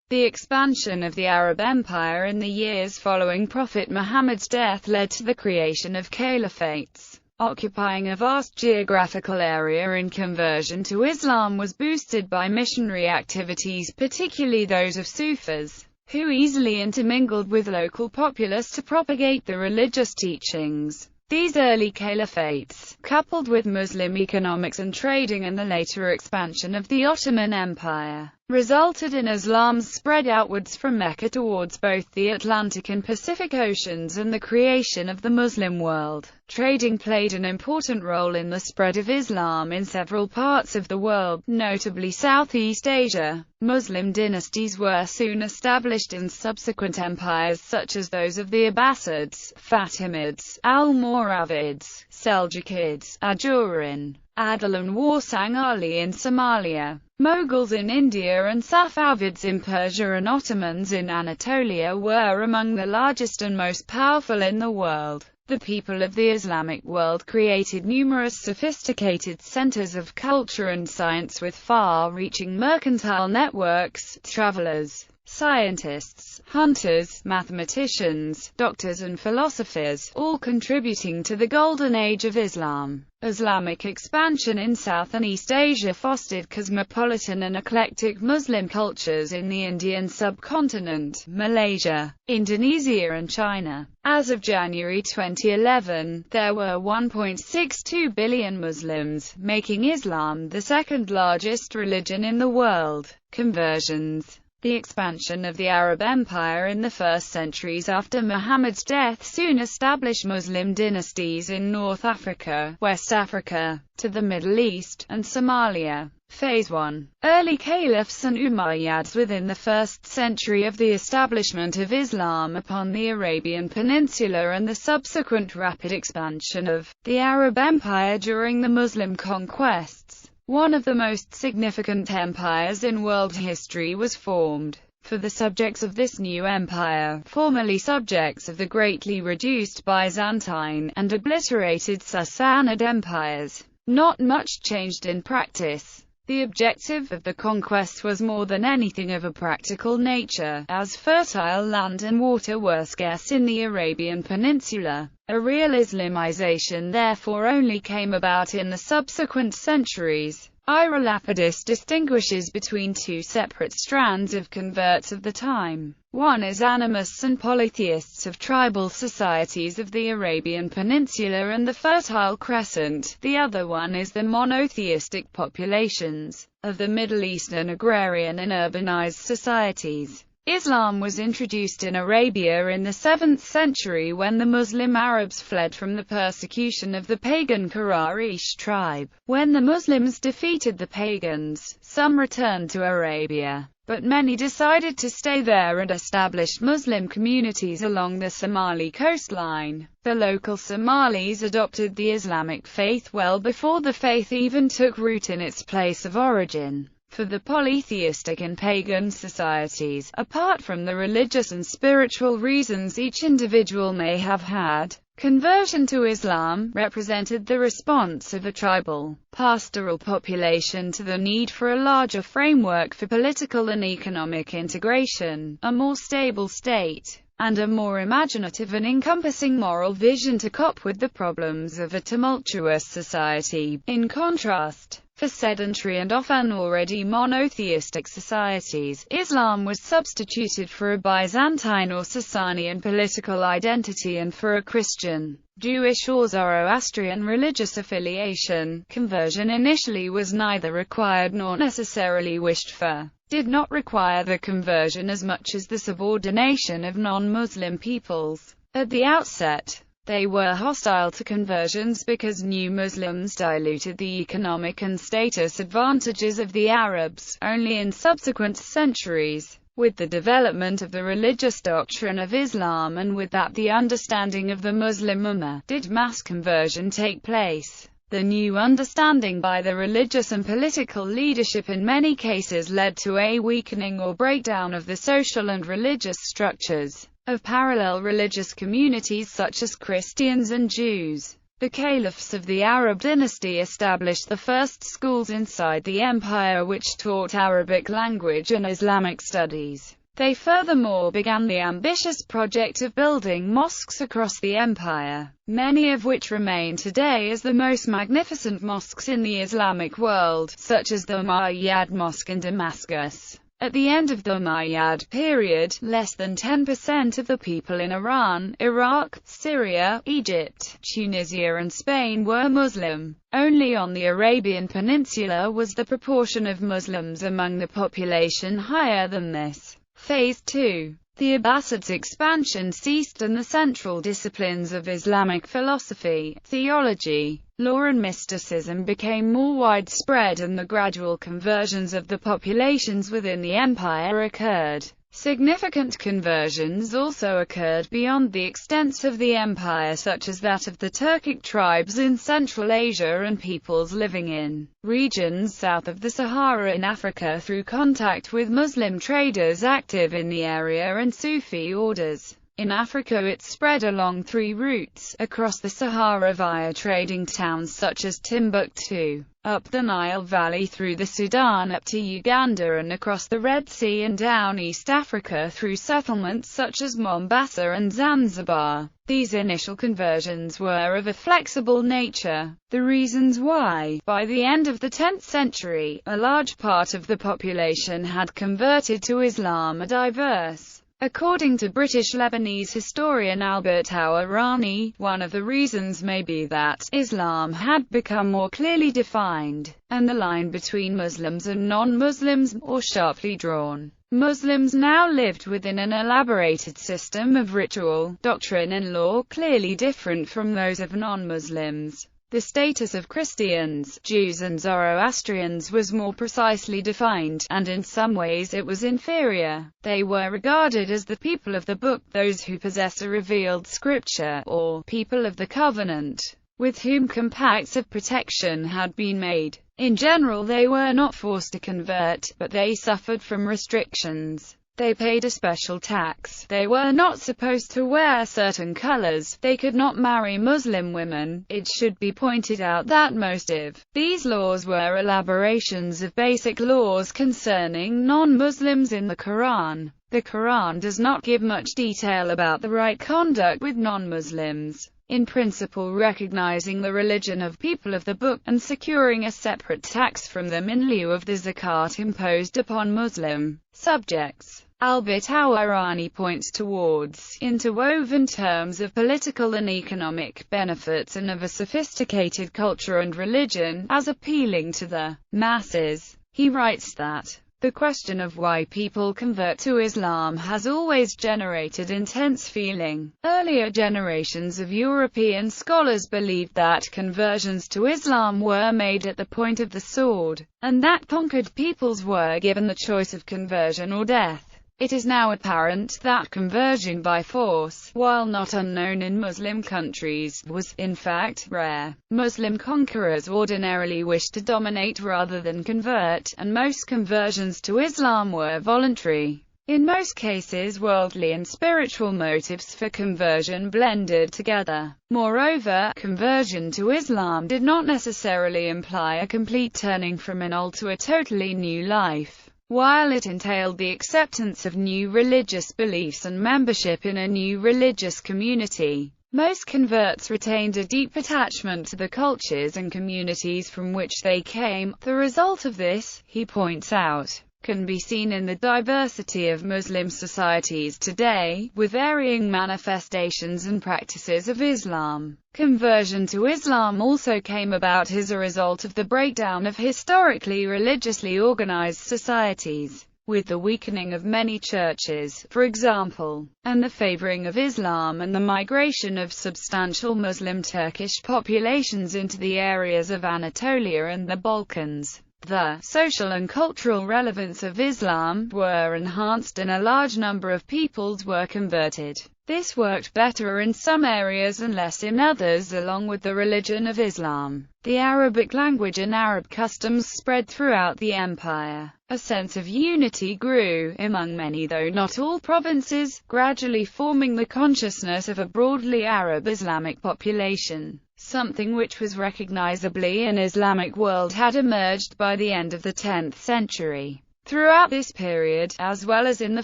The expansion of the Arab Empire in the years following Prophet Muhammad's death led to the creation of caliphates, occupying a vast geographical area, and conversion to Islam was boosted by missionary activities, particularly those of Sufis, who easily intermingled with local populace to propagate the religious teachings. These early caliphates, coupled with Muslim economics and trading and the later expansion of the Ottoman Empire, resulted in Islam's spread outwards from Mecca towards both the Atlantic and Pacific Oceans and the creation of the Muslim world. Trading played an important role in the spread of Islam in several parts of the world, notably Southeast Asia. Muslim dynasties were soon established in subsequent empires such as those of the Abbasids, Fatimids, Almoravids, Seljukids, Ajurin, Adil and Warsang Ali in Somalia, Mughals in India and Safavids in Persia and Ottomans in Anatolia were among the largest and most powerful in the world. The people of the Islamic world created numerous sophisticated centers of culture and science with far-reaching mercantile networks, travelers, scientists, hunters, mathematicians, doctors and philosophers, all contributing to the golden age of Islam. Islamic expansion in South and East Asia fostered cosmopolitan and eclectic Muslim cultures in the Indian subcontinent, Malaysia, Indonesia and China. As of January 2011, there were 1.62 billion Muslims, making Islam the second largest religion in the world. Conversions. The expansion of the Arab Empire in the first centuries after Muhammad's death soon established Muslim dynasties in North Africa, West Africa, to the Middle East, and Somalia. Phase 1. Early Caliphs and Umayyads. Within the first century of the establishment of Islam upon the Arabian Peninsula and the subsequent rapid expansion of the Arab Empire during the Muslim conquests, one of the most significant empires in world history was formed. For the subjects of this new empire, formerly subjects of the greatly reduced Byzantine and obliterated Sassanid empires, not much changed in practice. The objective of the conquest was more than anything of a practical nature, as fertile land and water were scarce in the Arabian Peninsula. A real Islamization therefore only came about in the subsequent centuries. Ira Lapidus distinguishes between two separate strands of converts of the time. One is animists and polytheists of tribal societies of the Arabian Peninsula and the Fertile Crescent. The other one is the monotheistic populations of the Middle Eastern agrarian and urbanized societies. Islam was introduced in Arabia in the 7th century when the Muslim Arabs fled from the persecution of the pagan Quraysh tribe. When the Muslims defeated the pagans, some returned to Arabia, but many decided to stay there and established Muslim communities along the Somali coastline. The local Somalis adopted the Islamic faith well before the faith even took root in its place of origin. For the polytheistic and pagan societies, apart from the religious and spiritual reasons each individual may have had, conversion to Islam represented the response of a tribal, pastoral population to the need for a larger framework for political and economic integration, a more stable state, and a more imaginative and encompassing moral vision to cope with the problems of a tumultuous society. In contrast, for sedentary and often already monotheistic societies, Islam was substituted for a Byzantine or Sasanian political identity and for a Christian, Jewish or Zoroastrian religious affiliation. Conversion initially was neither required nor necessarily wished for. Did not require the conversion as much as the subordination of non-Muslim peoples. At the outset, they were hostile to conversions because new Muslims diluted the economic and status advantages of the Arabs. Only in subsequent centuries, with the development of the religious doctrine of Islam and with that the understanding of the Muslim Ummah, did mass conversion take place. The new understanding by the religious and political leadership in many cases led to a weakening or breakdown of the social and religious structures of parallel religious communities such as Christians and Jews. The caliphs of the Arab dynasty established the first schools inside the empire which taught Arabic language and Islamic studies. They furthermore began the ambitious project of building mosques across the empire, many of which remain today as the most magnificent mosques in the Islamic world, such as the Umayyad Mosque in Damascus. At the end of the Umayyad period, less than 10% of the people in Iran, Iraq, Syria, Egypt, Tunisia and Spain were Muslim. Only on the Arabian Peninsula was the proportion of Muslims among the population higher than this. Phase 2. The Abbasids' expansion ceased and the central disciplines of Islamic philosophy, theology, law and mysticism became more widespread and the gradual conversions of the populations within the empire occurred. Significant conversions also occurred beyond the extents of the empire, such as that of the Turkic tribes in Central Asia and peoples living in regions south of the Sahara in Africa through contact with Muslim traders active in the area and Sufi orders. In Africa it spread along 3 routes, across the Sahara via trading towns such as Timbuktu, up the Nile Valley through the Sudan up to Uganda and across the Red Sea and down East Africa through settlements such as Mombasa and Zanzibar. These initial conversions were of a flexible nature. The reasons why, by the end of the 10th century, a large part of the population had converted to Islam are diverse. According to British Lebanese historian Albert Hourani, one of the reasons may be that Islam had become more clearly defined, and the line between Muslims and non-Muslims more sharply drawn. Muslims now lived within an elaborated system of ritual, doctrine and law clearly different from those of non-Muslims. The status of Christians, Jews and Zoroastrians was more precisely defined, and in some ways it was inferior. They were regarded as the people of the book, those who possessed a revealed scripture, or people of the covenant, with whom compacts of protection had been made. In general they were not forced to convert, but they suffered from restrictions. They paid a special tax. They were not supposed to wear certain colors. They could not marry Muslim women. It should be pointed out that most of these laws were elaborations of basic laws concerning non-Muslims in the Quran. The Quran does not give much detail about the right conduct with non-Muslims. In principle, recognizing the religion of people of the book, and securing a separate tax from them in lieu of the zakat imposed upon Muslim subjects. Albert Hourani points towards interwoven terms of political and economic benefits and of a sophisticated culture and religion, as appealing to the masses. He writes that the question of why people convert to Islam has always generated intense feeling. Earlier generations of European scholars believed that conversions to Islam were made at the point of the sword, and that conquered peoples were given the choice of conversion or death. It is now apparent that conversion by force, while not unknown in Muslim countries, was, in fact, rare. Muslim conquerors ordinarily wished to dominate rather than convert, and most conversions to Islam were voluntary. In most cases, worldly and spiritual motives for conversion blended together. Moreover, conversion to Islam did not necessarily imply a complete turning from an old to a totally new life. While it entailed the acceptance of new religious beliefs and membership in a new religious community, most converts retained a deep attachment to the cultures and communities from which they came. The result of this, he points out, can be seen in the diversity of Muslim societies today, with varying manifestations and practices of Islam. Conversion to Islam also came about as a result of the breakdown of historically religiously organized societies, with the weakening of many churches, for example, and the favoring of Islam and the migration of substantial Muslim Turkish populations into the areas of Anatolia and the Balkans. The social and cultural relevance of Islam were enhanced and a large number of peoples were converted. This worked better in some areas and less in others. Along with the religion of Islam, the Arabic language and Arab customs spread throughout the empire. A sense of unity grew among many, though not all, provinces, gradually forming the consciousness of a broadly Arab Islamic population. Something which was recognizably an Islamic world had emerged by the end of the 10th century. Throughout this period, as well as in the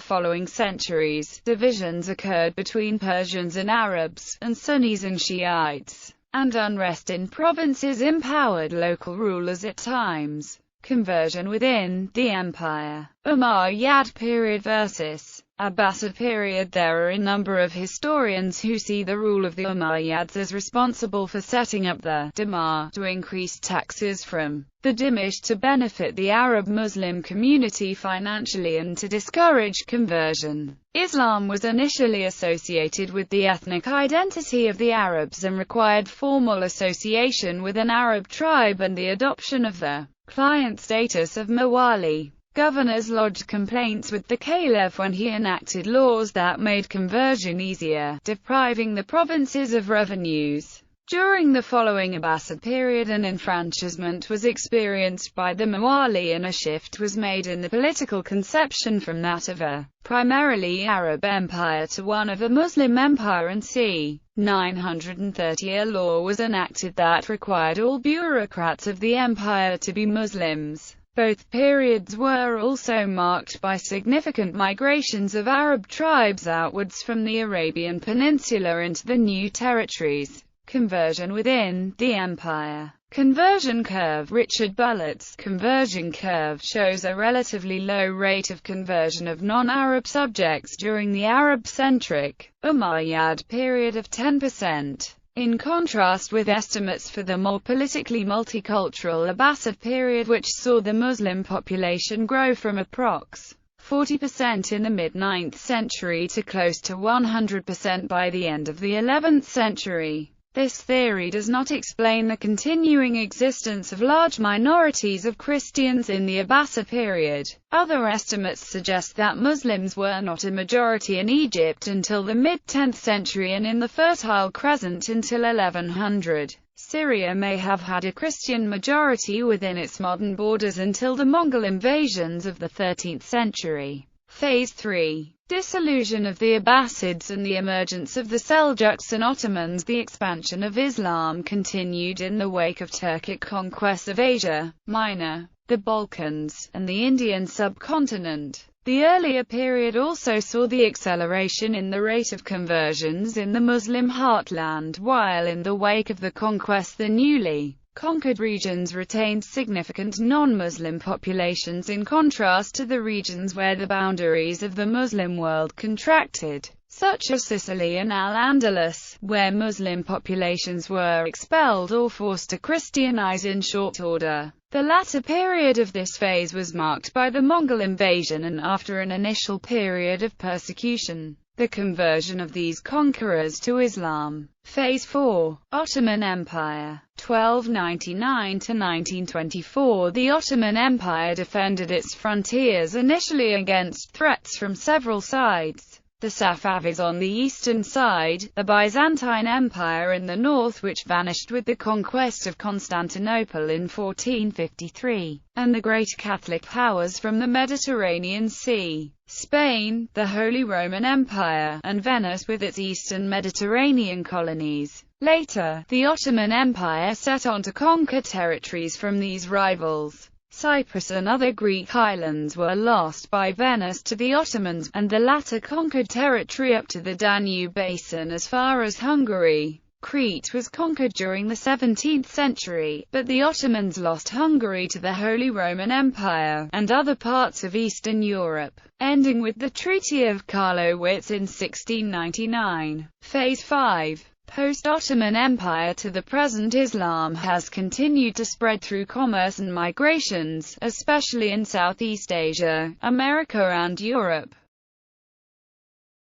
following centuries, divisions occurred between Persians and Arabs, and Sunnis and Shiites, and unrest in provinces empowered local rulers at times. Conversion within the empire. Umayyad period versus Abbasid period. There are a number of historians who see the rule of the Umayyads as responsible for setting up the Damar to increase taxes from the Dhimmish to benefit the Arab Muslim community financially and to discourage conversion. Islam was initially associated with the ethnic identity of the Arabs and required formal association with an Arab tribe and the adoption of the client status of Mawali. Governors lodged complaints with the caliph when he enacted laws that made conversion easier, depriving the provinces of revenues. During the following Abbasid period, an enfranchisement was experienced by the Mawali and a shift was made in the political conception from that of a primarily Arab empire to one of a Muslim empire, and c. 930 a law was enacted that required all bureaucrats of the empire to be Muslims. Both periods were also marked by significant migrations of Arab tribes outwards from the Arabian Peninsula into the new territories. Conversion within the empire. Conversion curve. Richard Bullett's conversion curve shows a relatively low rate of conversion of non-Arab subjects during the Arab-centric Umayyad period of 10%. In contrast with estimates for the more politically multicultural Abbasid period, which saw the Muslim population grow from approx. 40% in the mid-9th century to close to 100% by the end of the 11th century. This theory does not explain the continuing existence of large minorities of Christians in the Abbasid period. Other estimates suggest that Muslims were not a majority in Egypt until the mid-10th century and in the Fertile Crescent until 1100. Syria may have had a Christian majority within its modern borders until the Mongol invasions of the 13th century. Phase 3. Dissolution of the Abbasids and the emergence of the Seljuks and Ottomans. The expansion of Islam continued in the wake of Turkic conquest of Asia Minor, the Balkans, and the Indian subcontinent. The earlier period also saw the acceleration in the rate of conversions in the Muslim heartland, while in the wake of the conquest the newly conquered regions retained significant non-Muslim populations in contrast to the regions where the boundaries of the Muslim world contracted, such as Sicily and Al-Andalus, where Muslim populations were expelled or forced to Christianize in short order. The latter period of this phase was marked by the Mongol invasion and after an initial period of persecution, the conversion of these conquerors to Islam. Phase 4. Ottoman Empire. 1299 to 1924. The Ottoman Empire defended its frontiers initially against threats from several sides. The Safavids on the eastern side, the Byzantine Empire in the north, which vanished with the conquest of Constantinople in 1453, and the great Catholic powers from the Mediterranean Sea, Spain, the Holy Roman Empire, and Venice with its eastern Mediterranean colonies. Later, the Ottoman Empire set on to conquer territories from these rivals. Cyprus and other Greek islands were lost by Venice to the Ottomans, and the latter conquered territory up to the Danube basin as far as Hungary. Crete was conquered during the 17th century, but the Ottomans lost Hungary to the Holy Roman Empire, and other parts of Eastern Europe, ending with the Treaty of Karlowitz in 1699. Phase 5. Post-Ottoman Empire to the present. Islam has continued to spread through commerce and migrations, especially in Southeast Asia, America and Europe.